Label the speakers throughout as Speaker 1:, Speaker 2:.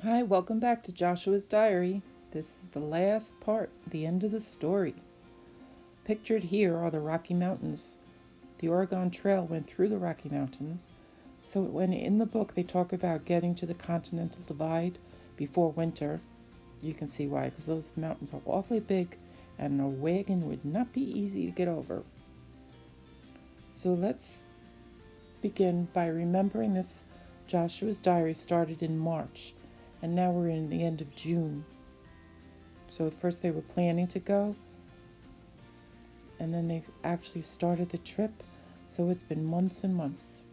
Speaker 1: Hi, welcome back to Joshua's Diary. This is the last part, the end of the story. Pictured here are the Rocky Mountains. The Oregon Trail went through the Rocky Mountains. So when in the book they talk about getting to the Continental Divide before winter, you can see why, because those mountains are awfully big and a wagon would not be easy to get over. So let's begin by remembering this. Joshua's Diary started in March, and now we're in the end of June. So at first they were planning to go, and then they actually started the trip. So it's been months and months.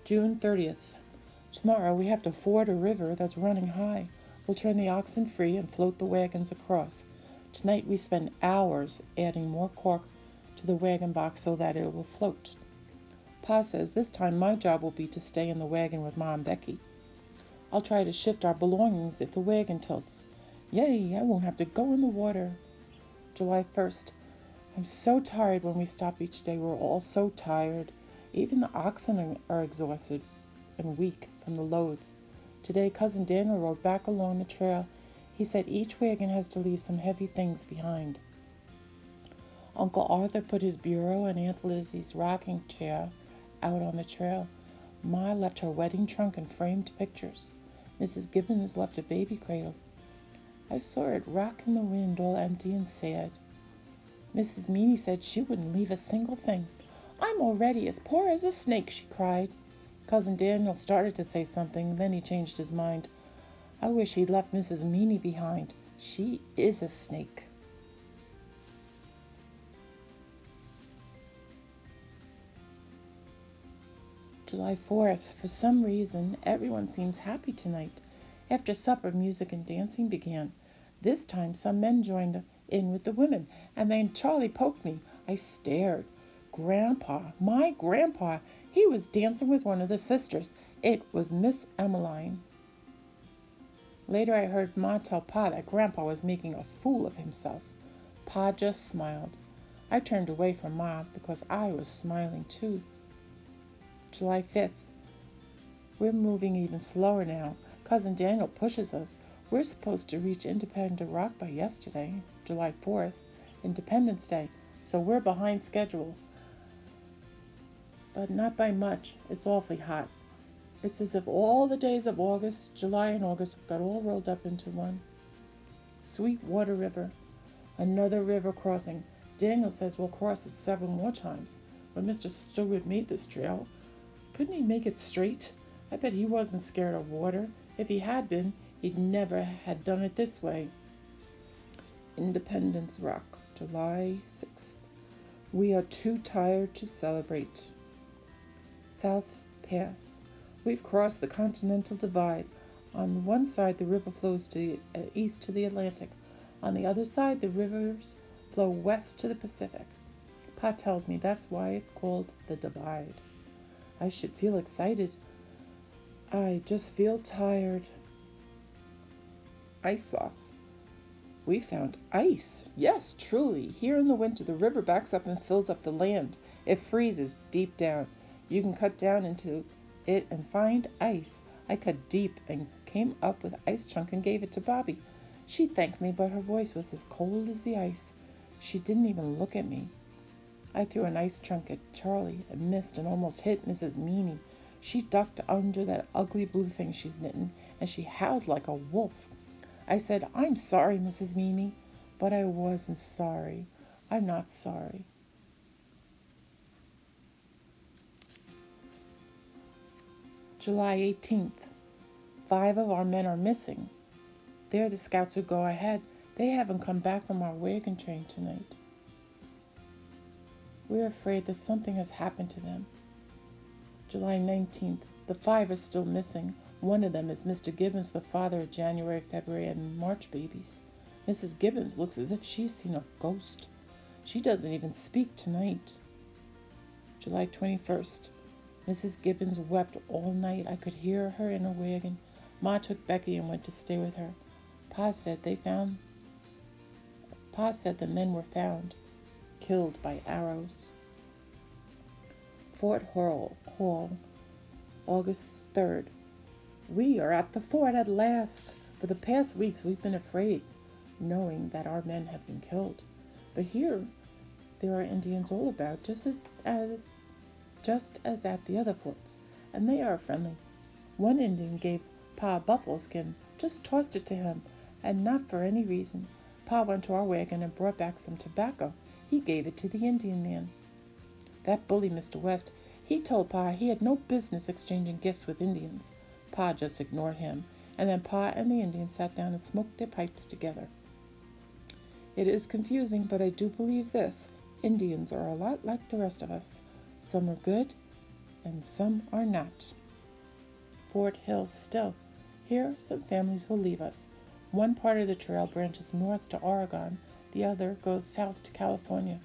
Speaker 1: June 30th. Tomorrow we have to ford a river that's running high. We'll turn the oxen free and float the wagons across. Tonight we spend hours adding more cork to the wagon box so that it will float. Pa says this time my job will be to stay in the wagon with Ma and Becky. I'll try to shift our belongings if the wagon tilts. Yay, I won't have to go in the water. July 1st. I'm so tired when we stop each day. We're all so tired. Even the oxen are exhausted and weak from the loads. Today, Cousin Daniel rode back along the trail. He said each wagon has to leave some heavy things behind. Uncle Arthur put his bureau and Aunt Lizzie's rocking chair out on the trail. Ma left her wedding trunk and framed pictures. Mrs. Gibbons left a baby cradle. I saw it rock in the wind, all empty and sad. Mrs. Meany said she wouldn't leave a single thing. I'm already as poor as a snake, she cried. Cousin Daniel started to say something, then he changed his mind. I wish he'd left Mrs. Meany behind. She is a snake. July 4th. For some reason, everyone seems happy tonight. After supper, music and dancing began. This time, some men joined in with the women, and then Charlie poked me. I stared. Grandpa, my grandpa, he was dancing with one of the sisters. It was Miss Emmeline. Later, I heard Ma tell Pa that Grandpa was making a fool of himself. Pa just smiled. I turned away from Ma because I was smiling too. July 5th. We're moving even slower now. Cousin Daniel pushes us. We're supposed to reach Independent Rock by yesterday, July 4th, Independence Day, so we're behind schedule. But not by much. It's awfully hot. It's as if all the days of August, July and August got all rolled up into one. Sweetwater River. Another river crossing. Daniel says we'll cross it several more times. When Mr. Stewart made this trail, couldn't he make it straight? I bet he wasn't scared of water. If he had been, he'd never had done it this way. Independence Rock, July 6th. We are too tired to celebrate. South Pass. We've crossed the Continental Divide. On one side, the river flows to the east to the Atlantic. On the other side, the rivers flow west to the Pacific. Pa tells me that's why it's called the Divide. I should feel excited. I just feel tired. Ice off. We found ice. Yes, truly. Here in the winter, the river backs up and fills up the land. It freezes deep down. You can cut down into it and find ice. I cut deep and came up with an ice chunk and gave it to Bobby. She thanked me, but her voice was as cold as the ice. She didn't even look at me. I threw an ice chunk at Charlie and missed and almost hit Mrs. Meany. She ducked under that ugly blue thing she's knitting, and she howled like a wolf. I said, I'm sorry, Mrs. Meany, but I wasn't sorry. I'm not sorry. July 18th. 5 of our men are missing. They're the scouts who go ahead. They haven't come back from our wagon train tonight. We're afraid that something has happened to them. July 19th. The 5 are still missing. One of them is Mr. Gibbons, the father of January, February, and March babies. Mrs. Gibbons looks as if she's seen a ghost. She doesn't even speak tonight. July 21st. Mrs. Gibbons wept all night. I could hear her in her wagon. Ma took Becky and went to stay with her. Pa said the men were found, killed by arrows. Fort Hall, August 3rd. We are at the fort at last. For the past weeks we've been afraid, knowing that our men have been killed. But here there are Indians all about, just as at the other forts, and they are friendly. One Indian gave Pa a buffalo skin, just tossed it to him, and not for any reason. Pa went to our wagon and brought back some tobacco. He gave it to the Indian man. That bully, Mr. West, he told Pa he had no business exchanging gifts with Indians. Pa just ignored him, and then Pa and the Indian sat down and smoked their pipes together. It is confusing, but I do believe this. Indians are a lot like the rest of us. Some are good, and some are not. Fort Hill still. Here, some families will leave us. One part of the trail branches north to Oregon, the other goes south to California.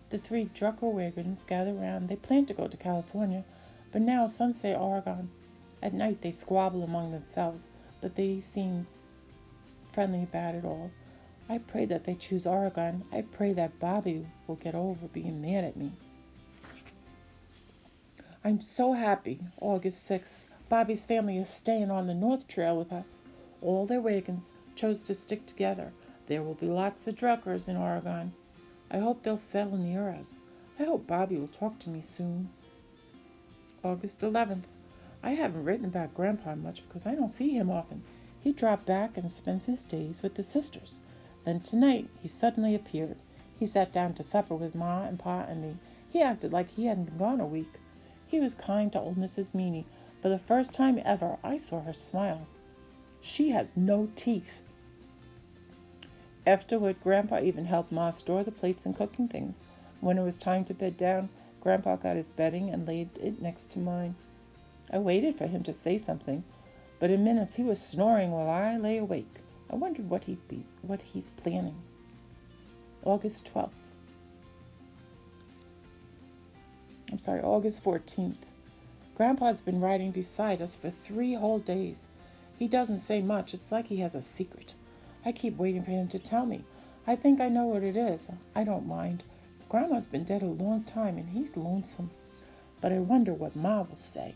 Speaker 1: The 3 Drucker wagons gather round. They plan to go to California, but now some say Oregon. At night they squabble among themselves, but they seem friendly about it all. I pray that they choose Oregon. I pray that Bobby will get over being mad at me. I'm so happy. August 6th. Bobby's family is staying on the North Trail with us. All their wagons chose to stick together. There will be lots of Druckers in Oregon. I hope they'll settle near us. I hope Bobby will talk to me soon. August 11th. I haven't written about Grandpa much because I don't see him often. He dropped back and spends his days with the sisters. Then tonight he suddenly appeared. He sat down to supper with Ma and Pa and me. He acted like he hadn't been gone a week. He was kind to old Mrs. Meany. For the first time ever, I saw her smile. She has no teeth. Afterward, Grandpa even helped Ma store the plates and cooking things. When it was time to bed down, Grandpa got his bedding and laid it next to mine. I waited for him to say something, but in minutes he was snoring while I lay awake. I wondered what he's planning. August 14th. Grandpa's been riding beside us for 3 whole days. He doesn't say much. It's like he has a secret. I keep waiting for him to tell me. I think I know what it is. I don't mind. Grandma's been dead a long time and he's lonesome. But I wonder what Ma will say.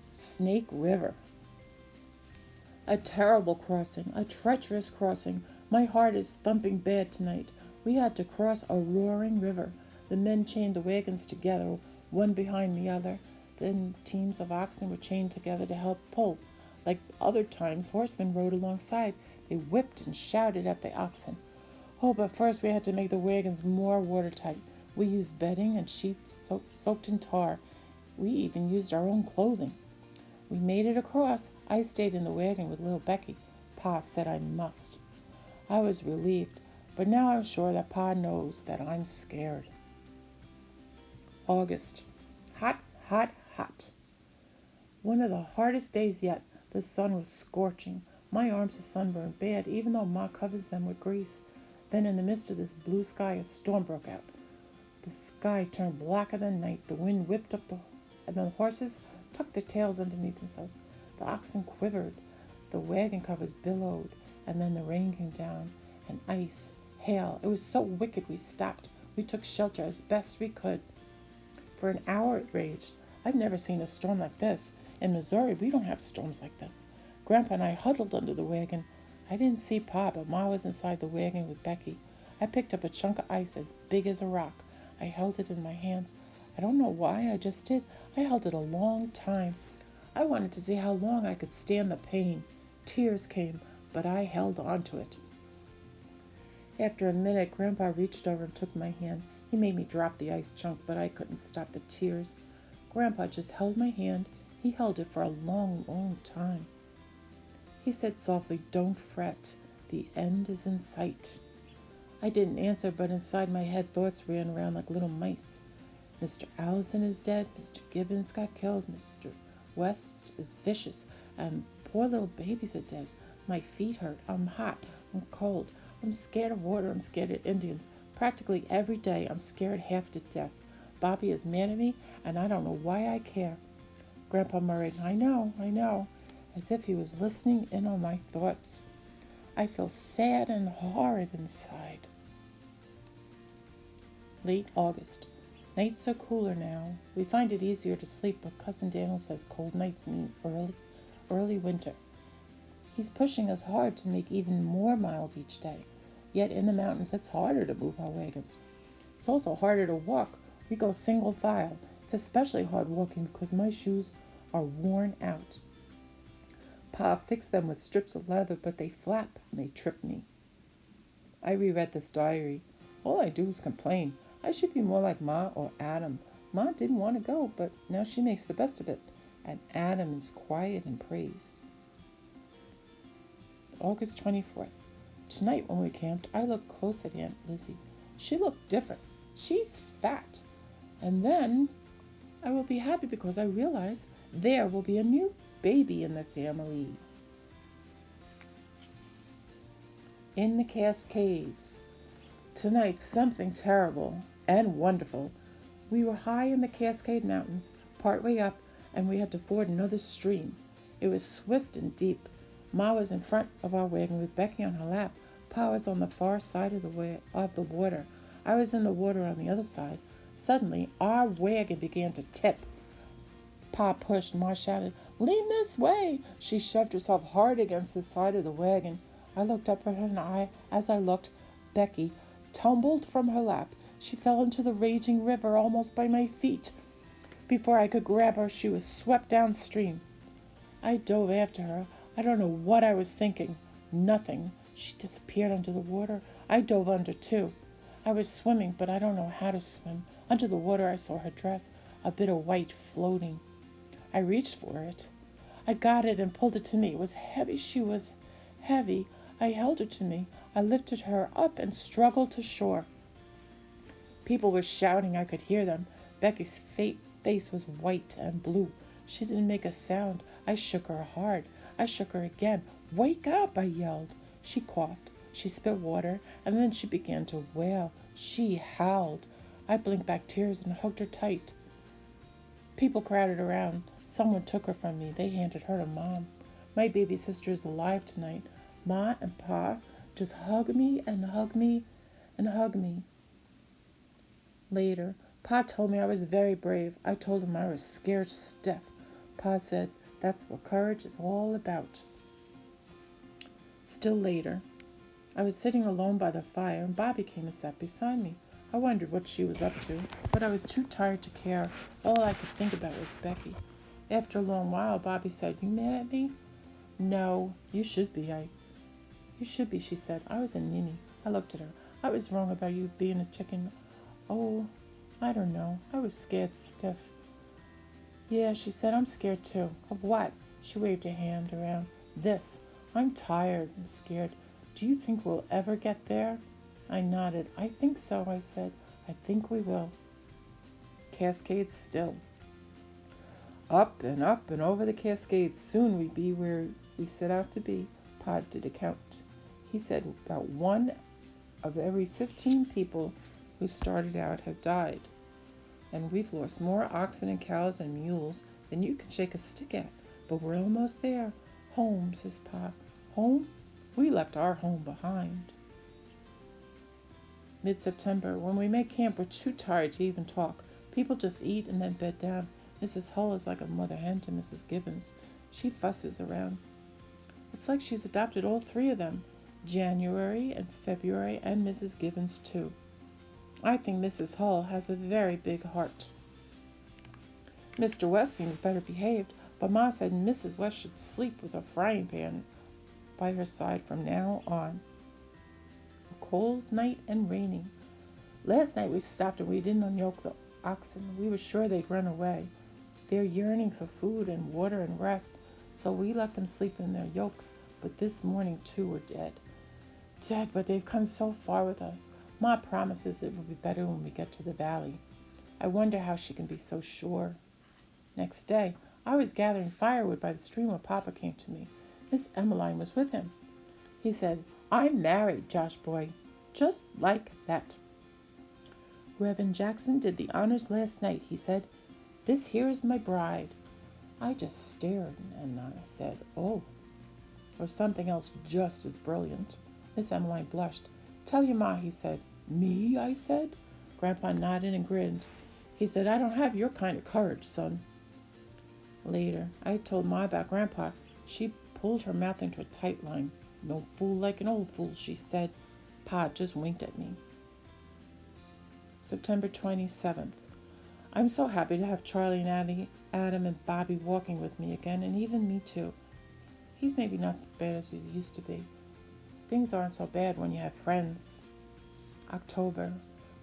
Speaker 1: Snake River. A terrible crossing, a treacherous crossing. My heart is thumping bad tonight. We had to cross a roaring river. The men chained the wagons together, one behind the other. Then teams of oxen were chained together to help pull. Like other times, horsemen rode alongside. They whipped and shouted at the oxen. Oh, but first we had to make the wagons more watertight. We used bedding and sheets soaked in tar. We even used our own clothing. We made it across. I stayed in the wagon with little Becky. Pa said I must. I was relieved, but now I'm sure that Pa knows that I'm scared. August. Hot, hot, hot. One of the hardest days yet. The sun was scorching. My arms are sunburned bad, even though Ma covers them with grease. Then in the midst of this blue sky, a storm broke out. The sky turned blacker than night. The wind whipped up and the horses tucked their tails underneath themselves. The oxen quivered. The wagon covers billowed. And then the rain came down. And ice, hail. It was so wicked we stopped. We took shelter as best we could. For an hour it raged. I've never seen a storm like this. In Missouri, we don't have storms like this. Grandpa and I huddled under the wagon. I didn't see Pa, but Ma was inside the wagon with Becky. I picked up a chunk of ice as big as a rock. I held it in my hands. I don't know why, I just did. I held it a long time. I wanted to see how long I could stand the pain. Tears came, but I held on to it. After a minute, Grandpa reached over and took my hand. He made me drop the ice chunk, but I couldn't stop the tears. Grandpa just held my hand. He held it for a long, long time. He said softly, "Don't fret. The end is in sight." I didn't answer, but inside my head thoughts ran around like little mice. Mr. Allison is dead. Mr. Gibbons got killed. Mr. West is vicious. And poor little babies are dead. My feet hurt. I'm hot. I'm cold. I'm scared of water. I'm scared of Indians. Practically every day I'm scared half to death. Bobby is mad at me, and I don't know why I care. Grandpa murmured, I know, as if he was listening in on my thoughts. I feel sad and horrid inside. Late August. Nights are cooler now. We find it easier to sleep, but Cousin Daniel says cold nights mean early winter. He's pushing us hard to make even more miles each day. Yet in the mountains, it's harder to move our wagons. It's also harder to walk. We go single file. It's especially hard walking because my shoes are worn out. Pa fixed them with strips of leather, but they flap and they trip me. I reread this diary. All I do is complain. I should be more like Ma or Adam. Ma didn't want to go, but now she makes the best of it. And Adam is quiet and prays. August 24th. Tonight when we camped, I looked close at Aunt Lizzie. She looked different. She's fat. And then I will be happy because I realize there will be a new baby in the family. In the Cascades. Tonight, something terrible and wonderful. We were high in the Cascade Mountains, partway up, and we had to ford another stream. It was swift and deep. Ma was in front of our wagon with Becky on her lap. Pa was on the far side of the water. I was in the water on the other side. Suddenly, our wagon began to tip. Pa pushed. Ma shouted, "Lean this way!" She shoved herself hard against the side of the wagon. I looked up at her, and as I looked, Becky tumbled from her lap. She fell into the raging river almost by my feet. Before I could grab her, she was swept downstream. I dove after her. I don't know what I was thinking. Nothing. She disappeared under the water. I dove under too. I was swimming, but I don't know how to swim. Under the water I saw her dress, a bit of white floating. I reached for it. I got it and pulled it to me. It was heavy. She was heavy. I held her to me. I lifted her up and struggled to shore. People were shouting. I could hear them. Becky's face was white and blue. She didn't make a sound. I shook her hard. I shook her again. "Wake up!" I yelled. She coughed. She spit water, and then she began to wail. She howled. I blinked back tears and hugged her tight. People crowded around. Someone took her from me. They handed her to Mom. My baby sister is alive tonight. Ma and Pa just hug me and hug me and hug me. Later, Pa told me I was very brave. I told him I was scared stiff. Pa said, "That's what courage is all about." Still later, I was sitting alone by the fire, and Bobby came and sat beside me. I wondered what she was up to, but I was too tired to care. All I could think about was Becky. After a long while, Bobby said, "You mad at me?" "No, you should be." "You should be," she said. "I was a ninny." I looked at her. "I was wrong about you being a chicken." "Oh, I don't know. I was scared stiff." "Yeah," she said. "I'm scared too." "Of what?" She waved her hand around. "This. I'm tired and scared. Do you think we'll ever get there?" I nodded. "I think so," I said. "I think we will." Cascades still. Up and over the Cascades. Soon we be where we set out to be. Pa did a count. He said about 1 of every 15 people who started out have died. And we've lost more oxen and cows and mules than you can shake a stick at. But we're almost there. "Home," says Pa. "Home? We left our home behind." Mid-September. When we make camp, we're too tired to even talk. People just eat and then bed down. Mrs. Hull is like a mother hen to Mrs. Gibbons. She fusses around. It's like she's adopted all 3 of them, January and February, and Mrs. Gibbons too. I think Mrs. Hull has a very big heart. Mr. West seems better behaved, but Ma said Mrs. West should sleep with a frying pan by her side from now on. A cold night and raining. Last night we stopped and we didn't unyoke the oxen. We were sure they'd run away. They're yearning for food and water and rest, so we let them sleep in their yokes, but this morning 2 were dead. Dead, but they've come so far with us. Ma promises it will be better when we get to the valley. I wonder how she can be so sure. Next day, I was gathering firewood by the stream when Papa came to me. Miss Emmeline was with him. He said, "I'm married, Josh boy." Just like that. "Reverend Jackson did the honors last night," he said. "This here is my bride." I just stared, and I said, "Oh," or something else just as brilliant. Miss Emmeline blushed. "Tell your ma," he said. "Me?" I said. Grandpa nodded and grinned. He said, I don't have your kind of courage, son. Later, I told Ma about Grandpa. She pulled her mouth into a tight line. No fool like an old fool, she said. Pa just winked at me. September 27th. I'm so happy to have Charlie and Adam and Bobby walking with me again, and even me too. He's maybe not as bad as he used to be. Things aren't so bad when you have friends. October.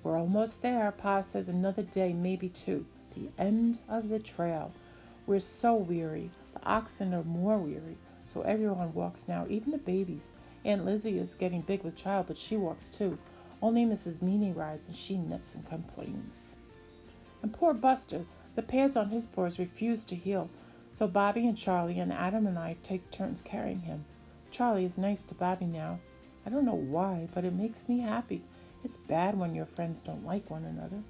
Speaker 1: We're almost there. Pa says another day, maybe two. The end of the trail. We're so weary. The oxen are more weary. So everyone walks now, even the babies. Aunt Lizzie is getting big with child, but she walks too. Only Mrs. Meany rides, and she knits and complains. And poor Buster, the pads on his paws refuse to heal. So Bobby and Charlie and Adam and I take turns carrying him. Charlie is nice to Bobby now. I don't know why, but it makes me happy. It's bad when your friends don't like one another.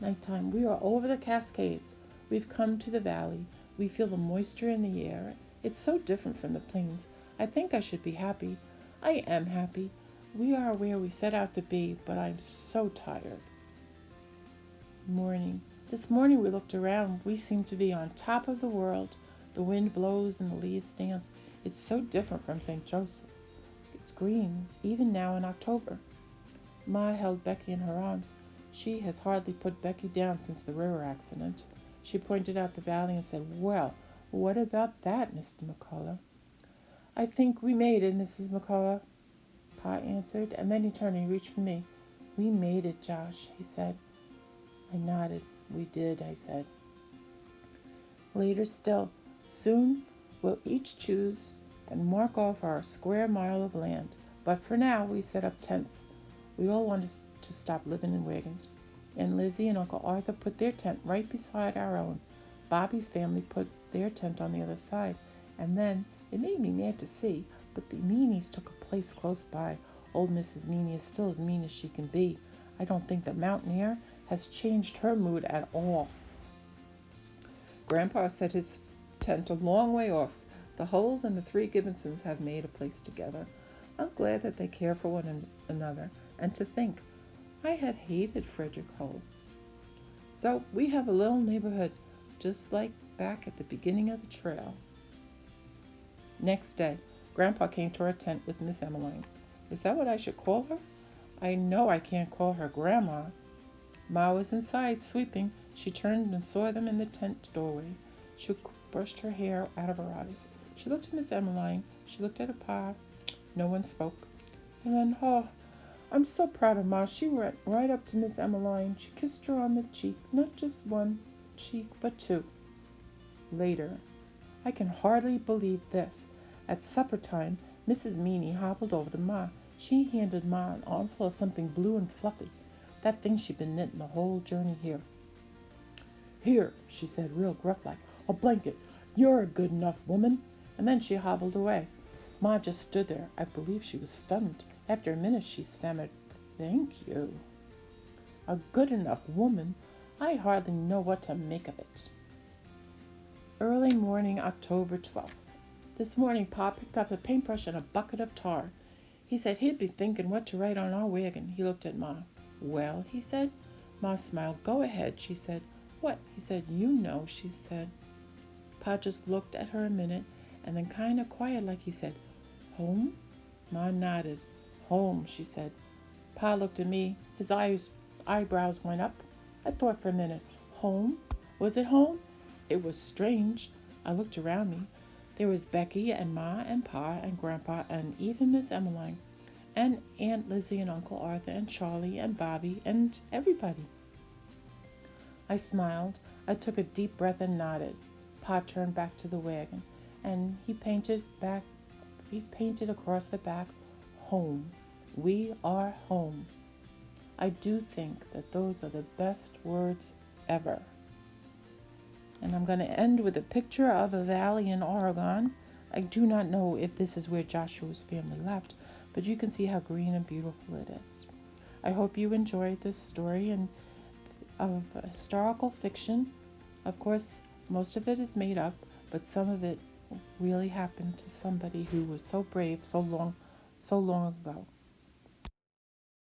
Speaker 1: Nighttime. We are over the Cascades. We've come to the valley. We feel the moisture in the air. It's so different from the plains. I think I should be happy. I am happy. We are where we set out to be, but I'm so tired. Morning. This morning we looked around. We seem to be on top of the world. The wind blows and the leaves dance. It's so different from St. Joseph. It's green, even now in October. Ma held Becky in her arms. She has hardly put Becky down since the river accident. She pointed out the valley and said, Well, what about that, Mr. McCullough? I think we made it, Mrs. McCullough, Pa answered, and then he turned and reached for me. We made it, Josh, he said. I nodded. We did, I said. Later still, soon we'll each choose and mark off our square mile of land. But for now, we set up tents. We all wanted to stop living in wagons. And Lizzie and Uncle Arthur put their tent right beside our own. Bobby's family put their tent on the other side. And then, it made me mad to see, but the Meanies took a place close by. Old Mrs. Meany is still as mean as she can be. I don't think the mountaineer has changed her mood at all. Grandpa set his tent a long way off. The Hulls and the three Gibbonsons have made a place together. I'm glad that they care for one another. And to think, I had hated Frederick Hull. So we have a little neighborhood, just like back at the beginning of the trail. Next day, Grandpa came to our tent with Miss Emmeline. Is that what I should call her? I know I can't call her Grandma. Ma was inside, sweeping. She turned and saw them in the tent doorway. She brushed her hair out of her eyes. She looked at Miss Emmeline. She looked at her Pa. No one spoke. And then, I'm so proud of Ma. She went right up to Miss Emmeline. She kissed her on the cheek. Not just one cheek, but two. Later. I can hardly believe this. At supper time, Mrs. Meany hobbled over to Ma. She handed Ma an armful of something blue and fluffy. That thing she'd been knitting the whole journey here. Here, she said, real gruff-like, a blanket. You're a good enough woman. And then she hobbled away. Ma just stood there. I believe she was stunned. After a minute, she stammered, Thank you. A good enough woman? I hardly know what to make of it. Early morning, October 12th. This morning, Pa picked up a paintbrush and a bucket of tar. He said he'd been thinking what to write on our wagon. He looked at Ma. Well, he said. Ma smiled. Go ahead, she said. What? He said. You know, she said. Pa just looked at her a minute, and then kind of quiet like he said, Home? Ma nodded. Home, she said. Pa looked at me. His eyebrows went up. I thought for a minute. Home? Was it home? It was strange. I looked around me. There was Becky and Ma and Pa and Grandpa and even Miss Emmeline and Aunt Lizzie and Uncle Arthur and Charlie and Bobby and everybody. I smiled. I took a deep breath and nodded. Pa turned back to the wagon, and he painted across the back, Home. We are home. I do think that those are the best words ever. And I'm going to end with a picture of a valley in Oregon. I do not know if this is where Joshua's family left, but you can see how green and beautiful it is. I hope you enjoyed this story of historical fiction. Of course, most of it is made up, but some of it really happened to somebody who was so brave so long ago.